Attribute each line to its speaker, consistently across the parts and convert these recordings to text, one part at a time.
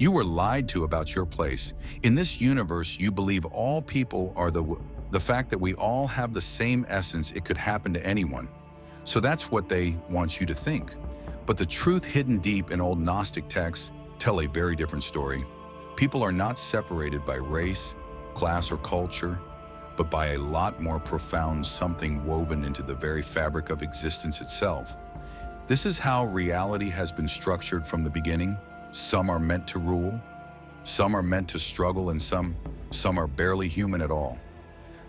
Speaker 1: You were lied to about your place. In this universe, you believe all people are the fact that we all have the same essence, it could happen to anyone. So that's what they want you to think. But the truth hidden deep in old Gnostic texts tell a very different story. People are not separated by race, class, or culture, but by a lot more profound something woven into the very fabric of existence itself. This is how reality has been structured from the beginning. Some are meant to rule, some are meant to struggle, and some are barely human at all.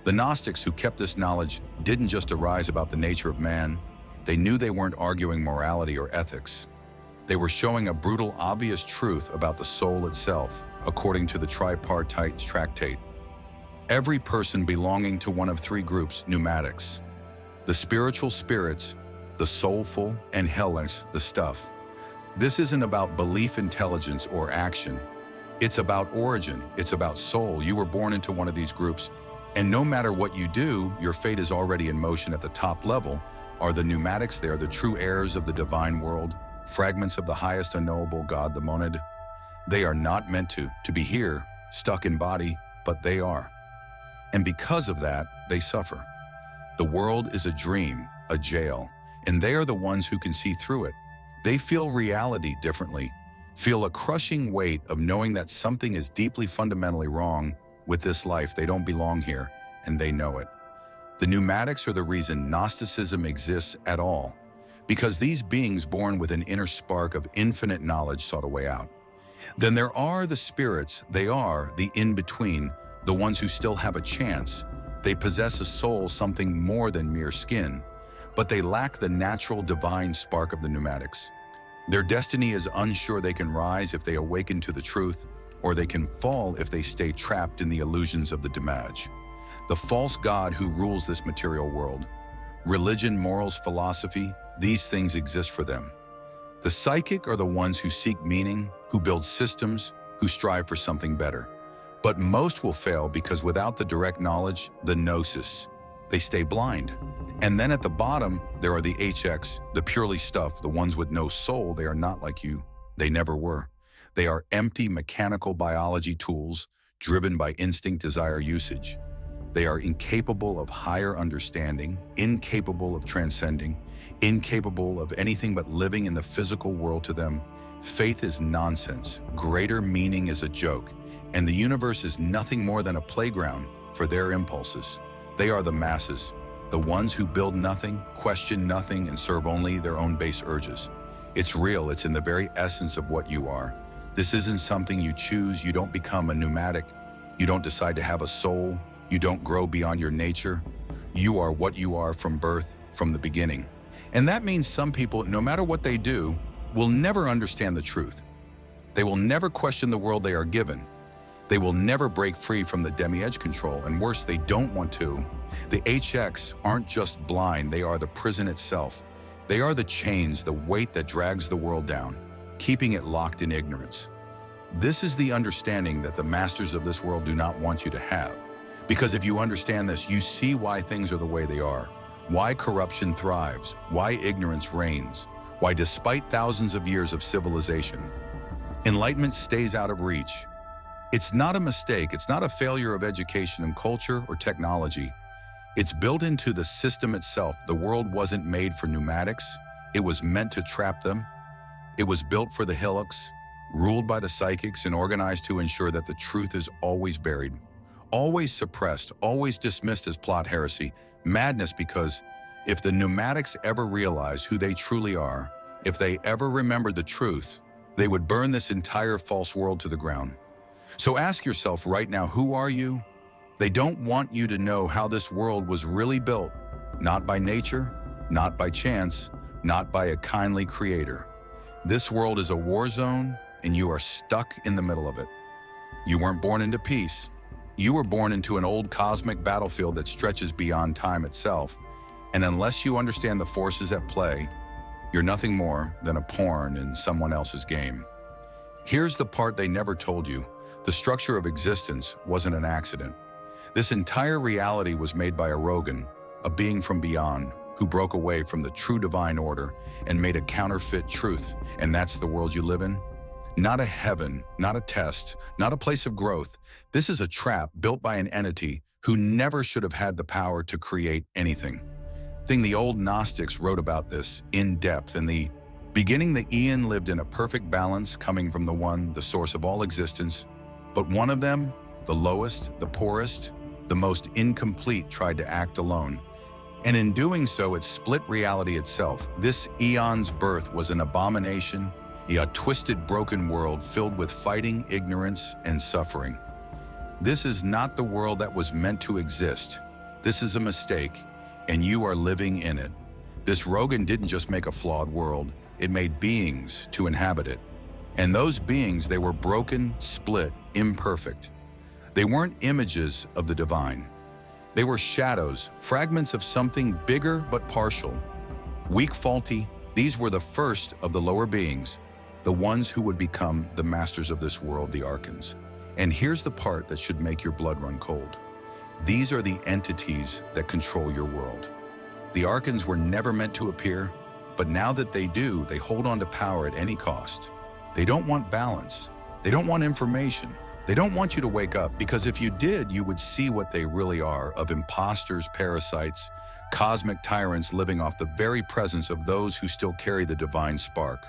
Speaker 1: The Gnostics who kept this knowledge didn't just arise about the nature of man. They knew they weren't arguing morality or ethics. They were showing a brutal, obvious truth about the soul itself, according to the tripartite tractate. Every person belonging to one of three groups, pneumatics: the spiritual spirits, the soulful, and hellish, the stuff. This isn't about belief, intelligence, or action. It's about origin. It's about soul. You were born into one of these groups, and no matter what you do, your fate is already in motion. At the top level are the pneumatics. They are the true heirs of the divine world, fragments of the highest unknowable God, the monad. They are not meant to be here, stuck in body, but they are. And because of that, they suffer. The world is a dream, a jail, and they are the ones who can see through it. They feel reality differently, feel a crushing weight of knowing that something is deeply fundamentally wrong with this life. They don't belong here, and they know it. The pneumatics are the reason Gnosticism exists at all, because these beings born with an inner spark of infinite knowledge sought a way out. Then there are the spirits. They are the in-between, the ones who still have a chance. They possess a soul, something more than mere skin, but they lack the natural divine spark of the pneumatics. Their destiny is unsure. They can rise if they awaken to the truth, or they can fall if they stay trapped in the illusions of the damage. The false god who rules this material world. Religion, morals, philosophy, these things exist for them. The psychic are the ones who seek meaning, who build systems, who strive for something better. But most will fail because without the direct knowledge, the gnosis, they stay blind. And then at the bottom, there are the HX, the purely stuff, the ones with no soul. They are not like you. They never were. They are empty mechanical biology tools driven by instinct, desire, usage. They are incapable of higher understanding, incapable of transcending, incapable of anything but living in the physical world. To them, faith is nonsense. Greater meaning is a joke. And the universe is nothing more than a playground for their impulses. They are the masses, the ones who build nothing, question nothing, and serve only their own base urges. It's real. It's in the very essence of what you are. This isn't something you choose. You don't become a pneumatic. You don't decide to have a soul. You don't grow beyond your nature. You are what you are from birth, from the beginning. And that means some people, no matter what they do, will never understand the truth. They will never question the world they are given. They will never break free from the demi-edge control, and worse, they don't want to. The HX aren't just blind, they are the prison itself. They are the chains, the weight that drags the world down, keeping it locked in ignorance. This is the understanding that the masters of this world do not want you to have. Because if you understand this, you see why things are the way they are, why corruption thrives, why ignorance reigns, why despite thousands of years of civilization, enlightenment stays out of reach. It's not a mistake. It's not a failure of education and culture or technology. It's built into the system itself. The world wasn't made for pneumatics. It was meant to trap them. It was built for the hillocks, ruled by the psychics, and organized to ensure that the truth is always buried, always suppressed, always dismissed as plot heresy, madness. Because if the pneumatics ever realize who they truly are, if they ever remembered the truth, they would burn this entire false world to the ground. So ask yourself right now, who are you? They don't want you to know how this world was really built, not by nature, not by chance, not by a kindly creator. This world is a war zone, and you are stuck in the middle of it. You weren't born into peace. You were born into an old cosmic battlefield that stretches beyond time itself. And unless you understand the forces at play, you're nothing more than a pawn in someone else's game. Here's the part they never told you. The structure of existence wasn't an accident. This entire reality was made by a Rogan, a being from beyond, who broke away from the true divine order and made a counterfeit truth. And that's the world you live in. Not a heaven, not a test, not a place of growth. This is a trap built by an entity who never should have had the power to create anything. The old Gnostics wrote about this in depth. In the beginning, the Aeon lived in a perfect balance, coming from the One, the source of all existence. But one of them, the lowest, the poorest, the most incomplete, tried to act alone. And in doing so, it split reality itself. This Aeon's birth was an abomination, a twisted, broken world filled with fighting, ignorance, and suffering. This is not the world that was meant to exist. This is a mistake, and you are living in it. This Rogan didn't just make a flawed world, it made beings to inhabit it. And those beings, they were broken, split, imperfect. They weren't images of the divine. They were shadows, fragments of something bigger but partial. Weak, faulty, these were the first of the lower beings, the ones who would become the masters of this world, the archons. And here's the part that should make your blood run cold. These are the entities that control your world. The archons were never meant to appear, but now that they do, they hold on to power at any cost. They don't want balance. They don't want information. They don't want you to wake up, because if you did, you would see what they really are, of imposters, parasites, cosmic tyrants living off the very presence of those who still carry the divine spark.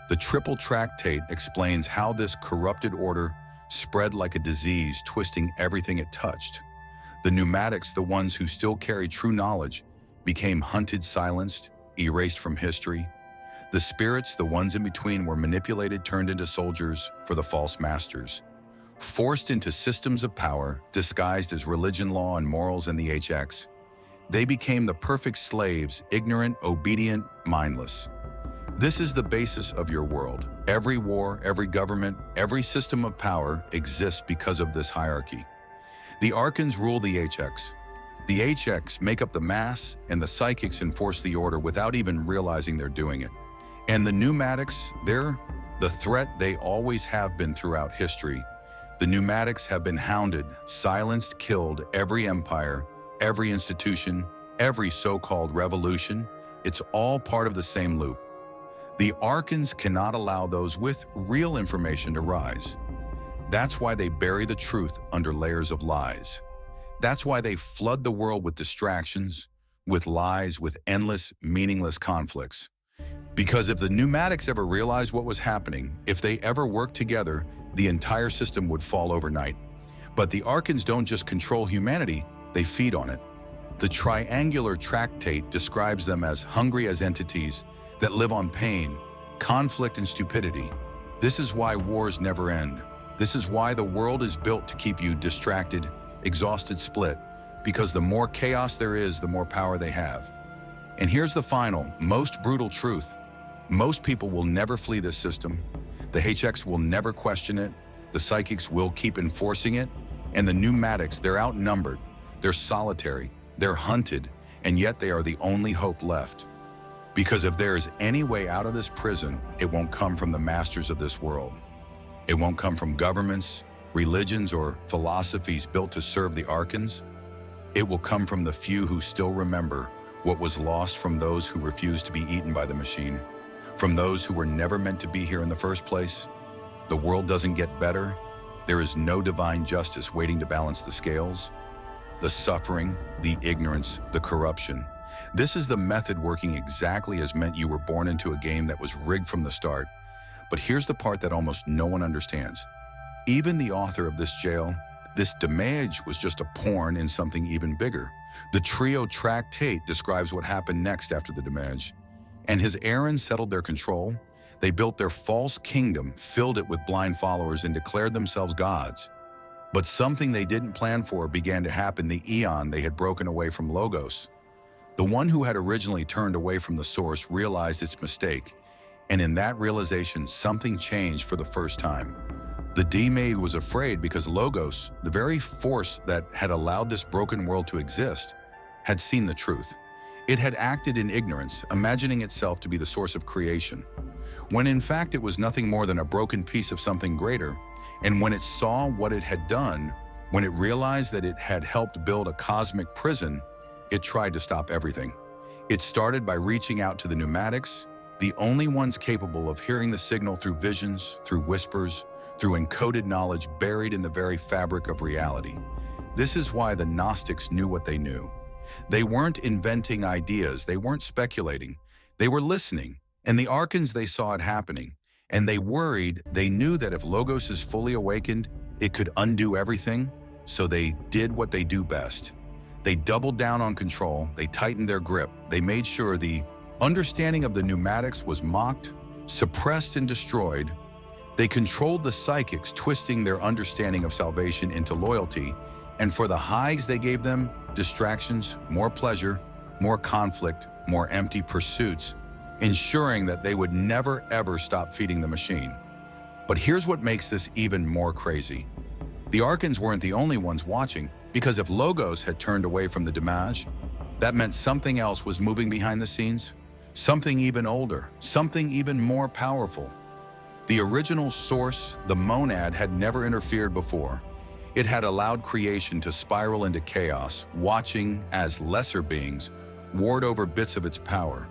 Speaker 1: The Triple Tractate explains how this corrupted order spread like a disease, twisting everything it touched. The pneumatics, the ones who still carry true knowledge, became hunted, silenced, erased from history. The spirits, the ones in between, were manipulated, turned into soldiers for the false masters. Forced into systems of power, disguised as religion, law, and morals in the HX. They became the perfect slaves, ignorant, obedient, mindless. This is the basis of your world. Every war, every government, every system of power exists because of this hierarchy. The archons rule the HX. The HX make up the mass, and the psychics enforce the order without even realizing they're doing it. And the pneumatics, they're the threat they always have been throughout history. The pneumatics have been hounded, silenced, killed every empire, every institution, every so-called revolution. It's all part of the same loop. The archons cannot allow those with real information to rise. That's why they bury the truth under layers of lies. That's why they flood the world with distractions, with lies, with endless, meaningless conflicts. Because if the pneumatics ever realized what was happening, if they ever worked together, the entire system would fall overnight. But the archons don't just control humanity, they feed on it. The Triangular Tractate describes them as hungry as entities that live on pain, conflict, and stupidity. This is why wars never end. This is why the world is built to keep you distracted, exhausted, split, because the more chaos there is, the more power they have. And here's the final, most brutal truth. Most people will never flee this system. The HX will never question it. The psychics will keep enforcing it. And the pneumatics, they're outnumbered. They're solitary. They're hunted. And yet they are the only hope left. Because if there is any way out of this prison, it won't come from the masters of this world. It won't come from governments, religions, or philosophies built to serve the archons. It will come from the few who still remember what was lost, from those who refused to be eaten by the machine, from those who were never meant to be here in the first place. The world doesn't get better. There is no divine justice waiting to balance the scales. The suffering, the ignorance, the corruption. This is the method working exactly as meant. You were born into a game that was rigged from the start. But here's the part that almost no one understands. Even the author of this jail, this damage was just a pawn in something even bigger. The Trio Tractate describes what happened next after the damage. And his errands settled their control. They built their false kingdom, filled it with blind followers, and declared themselves gods. But something they didn't plan for began to happen. The Aeon they had broken away from Logos. The one who had originally turned away from the source realized its mistake. And in that realization, something changed for the first time. The D-Maid was afraid because Logos, the very force that had allowed this broken world to exist, had seen the truth. It had acted in ignorance, imagining itself to be the source of creation, when in fact it was nothing more than a broken piece of something greater. And when it saw what it had done, when it realized that it had helped build a cosmic prison, it tried to stop everything. It started by reaching out to the pneumatics, the only ones capable of hearing the signal through visions, through whispers, through encoded knowledge buried in the very fabric of reality. This is why the Gnostics knew what they knew. They weren't inventing ideas, they weren't speculating. They were listening, and the archons they saw it happening. And they worried, they knew that if Logos is fully awakened, it could undo everything, so they did what they do best. They doubled down on control, they tightened their grip, they made sure the understanding of the pneumatics was mocked, suppressed, and destroyed. They controlled the psychics, twisting their understanding of salvation into loyalty, and for the highs they gave them, distractions, more pleasure, more conflict, more empty pursuits, ensuring that they would never ever stop feeding the machine. But here's what makes this even more crazy. The archons weren't the only ones watching, because if Logos had turned away from the damage, that meant something else was moving behind the scenes, something even older, something even more powerful. The original source, the monad, had never interfered before. It had allowed creation to spiral into chaos, watching as lesser beings warred over bits of its power.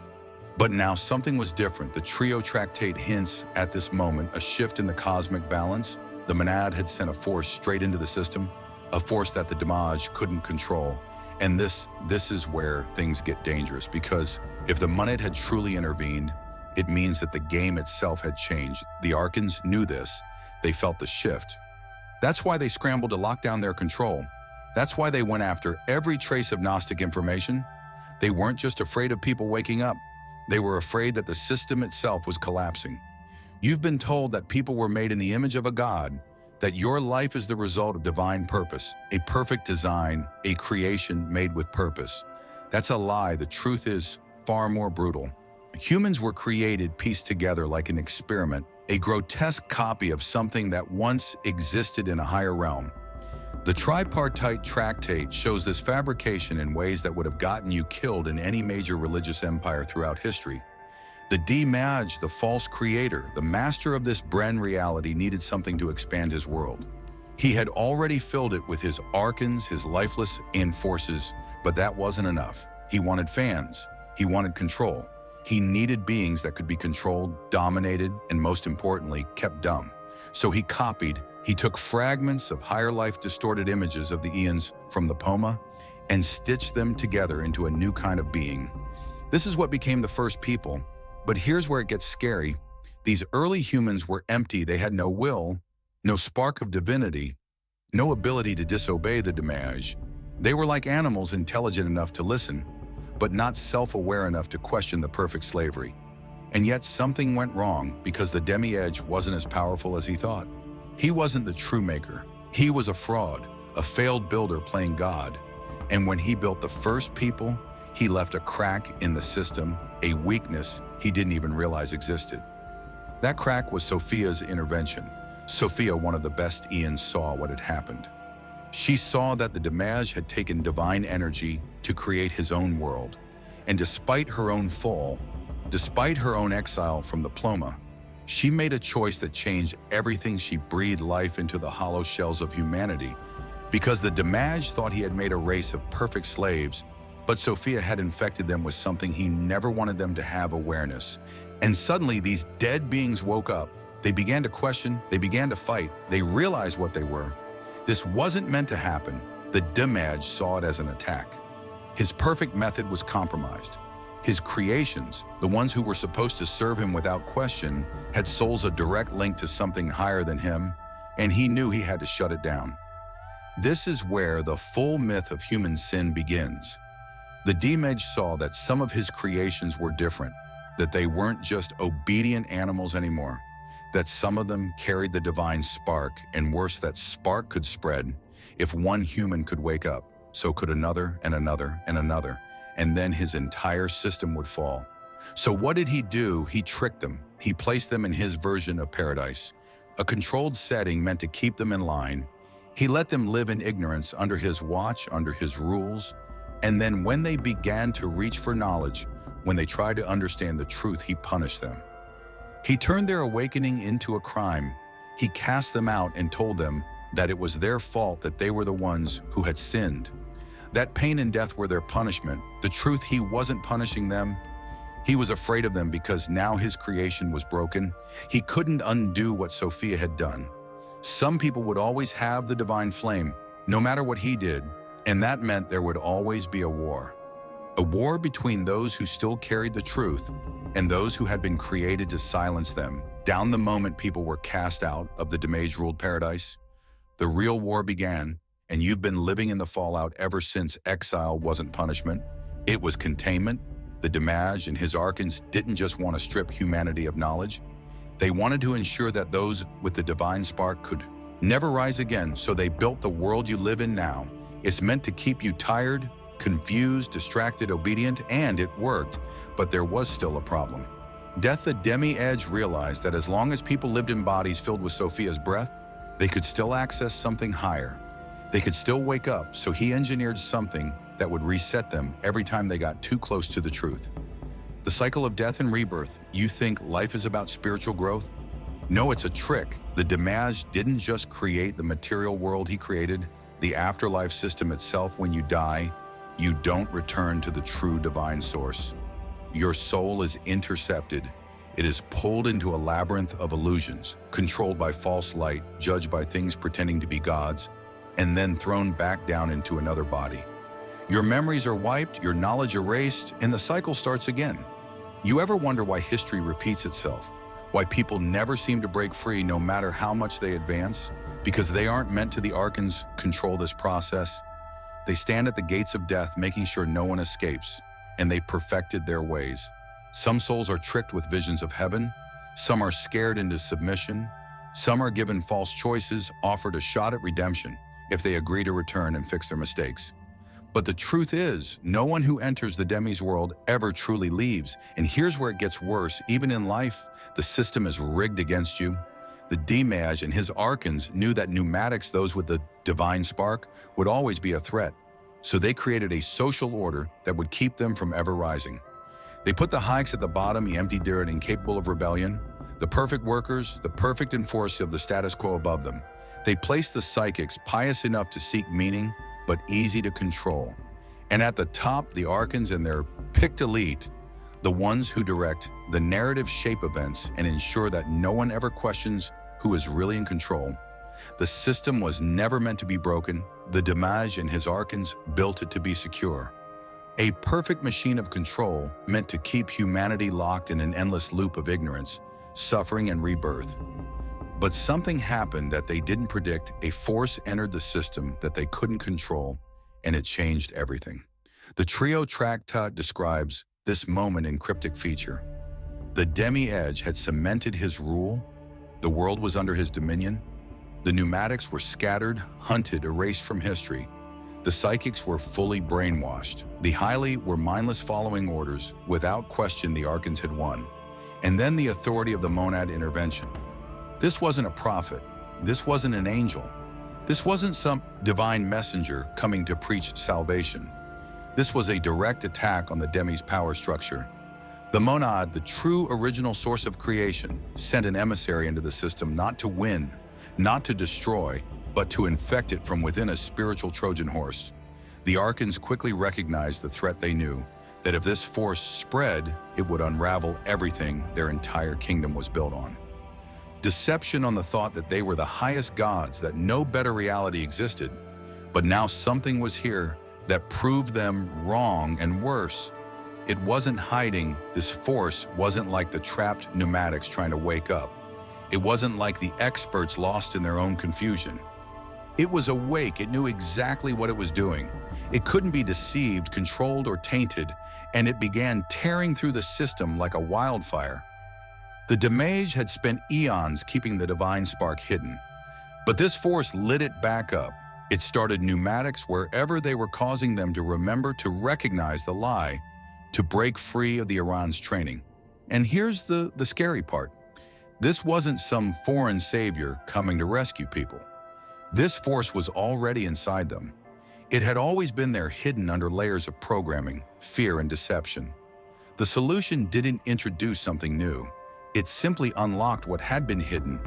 Speaker 1: But now something was different. The trio tractate hints at this moment a shift in the cosmic balance. The monad had sent a force straight into the system, a force that the damage couldn't control. And this is where things get dangerous, because if the monad had truly intervened, it means that the game itself had changed. The archons knew this. They felt the shift. That's why they scrambled to lock down their control. That's why they went after every trace of Gnostic information. They weren't just afraid of people waking up. They were afraid that the system itself was collapsing. You've been told that people were made in the image of a god, that your life is the result of divine purpose, a perfect design, a creation made with purpose. That's a lie. The truth is far more brutal. Humans were created pieced together like an experiment, a grotesque copy of something that once existed in a higher realm. The tripartite tractate shows this fabrication in ways that would have gotten you killed in any major religious empire throughout history. The D-Maj, the false creator, the master of this Bren reality, needed something to expand his world. He had already filled it with his archons, his lifeless forces, but that wasn't enough. He wanted fans. He wanted control. He needed beings that could be controlled, dominated, and most importantly, kept dumb. So he copied. He took fragments of higher life distorted images of the eons from the Poma and stitched them together into a new kind of being. This is what became the first people. But here's where it gets scary. These early humans were empty. They had no will, no spark of divinity, no ability to disobey the damage. They were like animals, intelligent enough to listen, but not self-aware enough to question the perfect slavery. And yet something went wrong, because the demi-edge wasn't as powerful as he thought. He wasn't the true maker. He was a fraud, a failed builder playing God. And when he built the first people, he left a crack in the system, a weakness he didn't even realize existed. That crack was Sophia's intervention. Sophia, one of the best eons, saw what had happened. She saw that the damage had taken divine energy to create his own world. And despite her own fall, despite her own exile from the Ploma, she made a choice that changed everything. She breathed life into the hollow shells of humanity, because the damage thought he had made a race of perfect slaves, but Sophia had infected them with something he never wanted them to have: awareness. And suddenly these dead beings woke up. They began to question, they began to fight, they realized what they were. This wasn't meant to happen. The damage saw it as an attack. His perfect method was compromised. His creations, the ones who were supposed to serve him without question, had souls a direct link to something higher than him, and he knew he had to shut it down. This is where the full myth of human sin begins. The Demej saw that some of his creations were different, that they weren't just obedient animals anymore, that some of them carried the divine spark, and worse, that spark could spread. If one human could wake up, so could another and another and another, and then his entire system would fall. So what did he do? He tricked them. He placed them in his version of paradise, a controlled setting meant to keep them in line. He let them live in ignorance under his watch, under his rules, and then when they began to reach for knowledge, when they tried to understand the truth, he punished them. He turned their awakening into a crime. He cast them out and told them that it was their fault, that they were the ones who had sinned. That pain and death were their punishment. The truth, he wasn't punishing them. He was afraid of them because now his creation was broken. He couldn't undo what Sophia had done. Some people would always have the divine flame, no matter what he did, and that meant there would always be a war. A war between those who still carried the truth and those who had been created to silence them. Down the moment people were cast out of the damage-ruled paradise, the real war began, and you've been living in the fallout ever since. Exile wasn't punishment, it was containment. The Damage and his archons didn't just want to strip humanity of knowledge. They wanted to ensure that those with the divine spark could never rise again, so they built the world you live in now. It's meant to keep you tired, confused, distracted, obedient, and it worked, but there was still a problem. Death the Demi-Edge realized that as long as people lived in bodies filled with Sophia's breath, they could still access something higher. They could still wake up, so he engineered something that would reset them every time they got too close to the truth. The cycle of death and rebirth. You think life is about spiritual growth? No, it's a trick. The Damage didn't just create the material world, he created the afterlife system itself. When you die, you don't return to the true divine source. Your soul is intercepted. It is pulled into a labyrinth of illusions, controlled by false light, judged by things pretending to be gods, and then thrown back down into another body. Your memories are wiped, your knowledge erased, and the cycle starts again. You ever wonder why history repeats itself? Why people never seem to break free no matter how much they advance? Because they aren't meant to. The archons control this process. They stand at the gates of death, making sure no one escapes, and they perfected their ways. Some souls are tricked with visions of heaven, some are scared into submission, some are given false choices, offered a shot at redemption if they agree to return and fix their mistakes. But the truth is, no one who enters the Demi's world ever truly leaves. And here's where it gets worse. Even in life, the system is rigged against you. The Damage and his archons knew that pneumatics, those with the divine spark, would always be a threat. So they created a social order that would keep them from ever rising. They put the hikes at the bottom, the empty dirt, incapable of rebellion, the perfect workers, the perfect enforcer of the status quo above them. They placed the psychics, pious enough to seek meaning, but easy to control. And at the top, the archons and their picked elite, the ones who direct the narrative, shape events, and ensure that no one ever questions who is really in control. The system was never meant to be broken. The Damage and his archons built it to be secure. A perfect machine of control meant to keep humanity locked in an endless loop of ignorance, suffering, and rebirth. But something happened that they didn't predict. A force entered the system that they couldn't control, and it changed everything. The Trio Tractate describes this moment in cryptic feature. The Demi-Edge had cemented his rule. The world was under his dominion. The pneumatics were scattered, hunted, erased from history. The psychics were fully brainwashed. The highly were mindless, following orders. Without question, the archons had won. And then the authority of the monad intervention. This wasn't a prophet. This wasn't an angel. This wasn't some divine messenger coming to preach salvation. This was a direct attack on the Demi's power structure. The monad, the true original source of creation, sent an emissary into the system not to win, not to destroy, but to infect it from within, a spiritual Trojan horse. The archons quickly recognized the threat. They knew that if this force spread, it would unravel everything their entire kingdom was built on. Deception on the thought that they were the highest gods, that no better reality existed. But now something was here that proved them wrong, and worse. It wasn't hiding. This force wasn't like the trapped pneumatics trying to wake up. It wasn't like the experts lost in their own confusion. It was awake. It knew exactly what it was doing. It couldn't be deceived, controlled, or tainted, and it began tearing through the system like a wildfire. The Damage had spent eons keeping the divine spark hidden, but this force lit it back up. It started pneumatics wherever they were, causing them to remember, to recognize the lie, to break free of the Iran's training. And here's the scary part. This wasn't some foreign savior coming to rescue people. This force was already inside them. It had always been there, hidden under layers of programming, fear, and deception. The solution didn't introduce something new. It simply unlocked what had been hidden,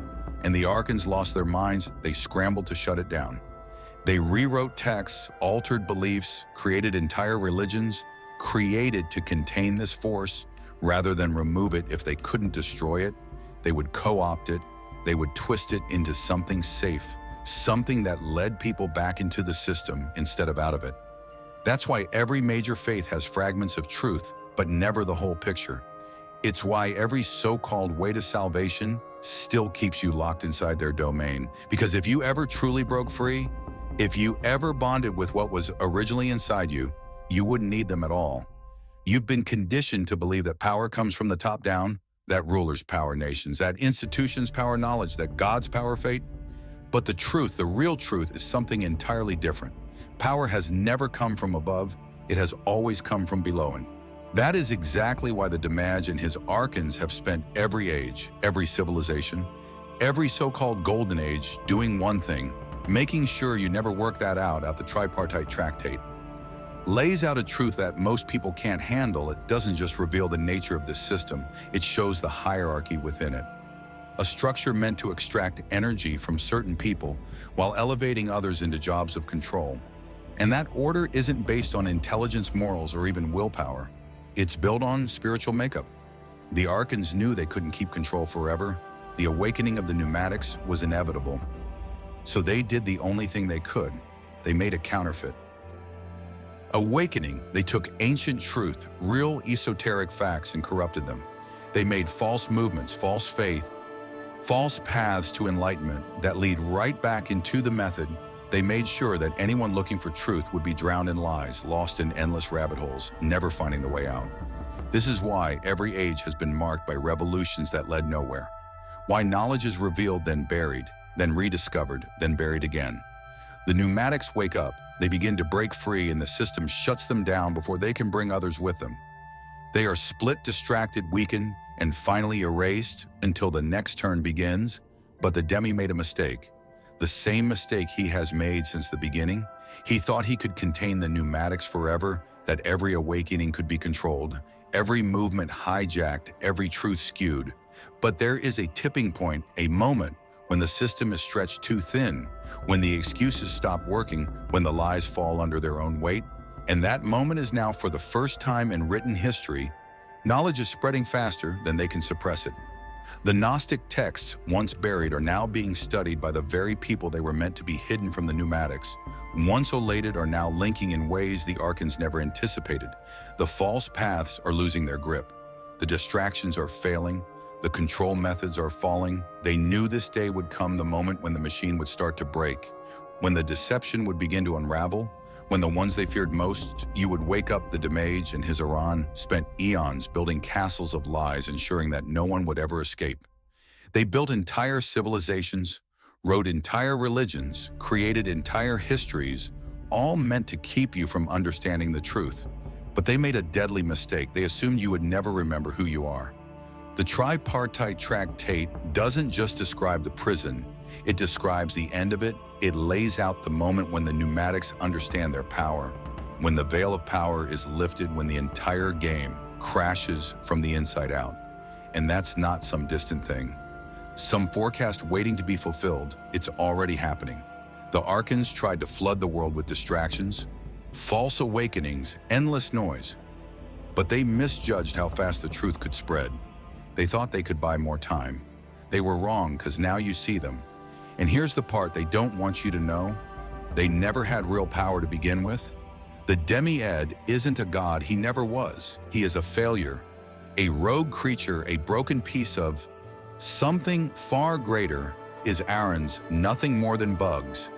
Speaker 1: and the archons lost their minds. They scrambled to shut it down. They rewrote texts, altered beliefs, created entire religions, created to contain this force, Rather than remove it if they couldn't destroy it, they would co-opt it, they would twist it into something safe, something that led people back into the system instead of out of it. That's why every major faith has fragments of truth, but never the whole picture. It's why every so-called way to salvation still keeps you locked inside their domain. Because if you ever truly broke free, if you ever bonded with what was originally inside you, you wouldn't need them at all. You've been conditioned to believe that power comes from the top down, that rulers power nations, that institutions power knowledge, that gods power fate. But the truth, the real truth, is something entirely different. Power has never come from above, it has always come from below. And that is exactly why the Damaj and his archons have spent every age, every civilization, every so-called golden age doing one thing, making sure you never work that out at the tripartite tractate. Lays out a truth that most people can't handle. It doesn't just reveal the nature of this system, it shows the hierarchy within it. A structure meant to extract energy from certain people while elevating others into jobs of control. And that order isn't based on intelligence, morals, or even willpower. It's built on spiritual makeup. The archons knew they couldn't keep control forever. The awakening of the pneumatics was inevitable. So they did the only thing they could. They made a counterfeit. Awakening, they took ancient truth, real esoteric facts, and corrupted them. They made false movements, false faith, false paths to enlightenment that lead right back into the method. They made sure that anyone looking for truth would be drowned in lies, lost in endless rabbit holes, never finding the way out. This is why every age has been marked by revolutions that led nowhere. Why knowledge is revealed, then buried, then rediscovered, then buried again. The pneumatics wake up, they begin to break free, and the system shuts them down before they can bring others with them. They are split, distracted, weakened, and finally erased until the next turn begins. But the Demi made a mistake. The same mistake he has made since the beginning. He thought he could contain the pneumatics forever, that every awakening could be controlled, every movement hijacked, every truth skewed. But there is a tipping point, a moment, when the system is stretched too thin, when the excuses stop working, when the lies fall under their own weight. And that moment is now. For the first time in written history, knowledge is spreading faster than they can suppress it. The Gnostic texts, once buried, are now being studied by the very people they were meant to be hidden from the pneumatics. Once elated, are now linking in ways the archons never anticipated. The false paths are losing their grip. The distractions are failing. The control methods are falling. They knew this day would come, the moment when the machine would start to break, when the deception would begin to unravel, when the ones they feared most, you would wake up. The Damaj and his Iran spent eons building castles of lies, ensuring that no one would ever escape. They built entire civilizations, wrote entire religions, created entire histories, all meant to keep you from understanding the truth. But they made a deadly mistake. They assumed you would never remember who you are. The tripartite tractate doesn't just describe the prison, it describes the end of it. It lays out the moment when the pneumatics understand their power, when the veil of power is lifted, when the entire game crashes from the inside out. And that's not some distant thing, some forecast waiting to be fulfilled. It's already happening. The archons tried to flood the world with distractions, false awakenings, endless noise. But they misjudged how fast the truth could spread. They thought they could buy more time. They were wrong, because now you see them. And here's the part they don't want you to know. They never had real power to begin with. The Demi-Ed isn't a god. He never was. He is a failure, a rogue creature, a broken piece of something far greater. Is Aaron's nothing more than bugs,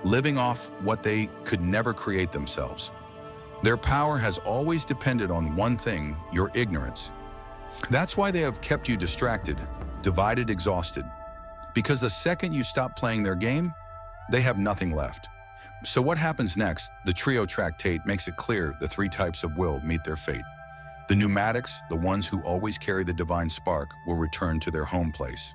Speaker 1: living off what they could never create themselves. Their power has always depended on one thing: your ignorance. That's why they have kept you distracted, divided, exhausted. Because the second you stop playing their game, they have nothing left. So what happens next? The Trio Tractate makes it clear the three types of will meet their fate. The pneumatics, the ones who always carry the divine spark, will return to their home place.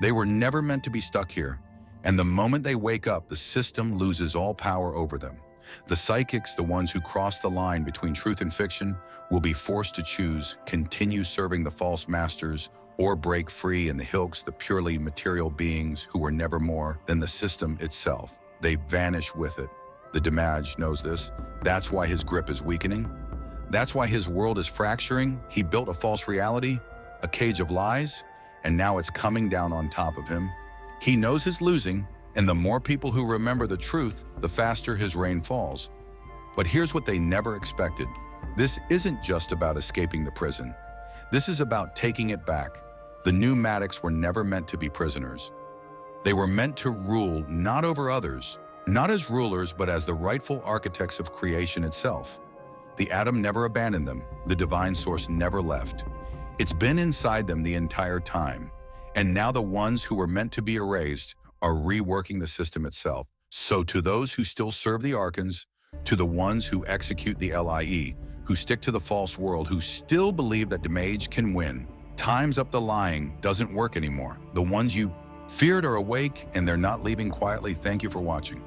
Speaker 1: They were never meant to be stuck here, and the moment they wake up, the system loses all power over them. The psychics, the ones who cross the line between truth and fiction, will be forced to choose: continue serving the false masters, or break free. And the Hilks, the purely material beings who were never more than the system itself, they vanish with it. The Damaj knows this. That's why his grip is weakening. That's why his world is fracturing. He built a false reality, a cage of lies, and now it's coming down on top of him. He knows he's losing, and the more people who remember the truth, the faster his reign falls. But here's what they never expected. This isn't just about escaping the prison. This is about taking it back. The pneumatics were never meant to be prisoners. They were meant to rule not over others, not as rulers, but as the rightful architects of creation itself. The atom never abandoned them. The divine source never left. It's been inside them the entire time. And now the ones who were meant to be erased are reworking the system itself. So to those who still serve the archons, to the ones who execute the LIE, who stick to the false world, who still believe that the mage can win, time's up. The lying doesn't work anymore. The ones you feared are awake, and they're not leaving quietly. Thank you for watching.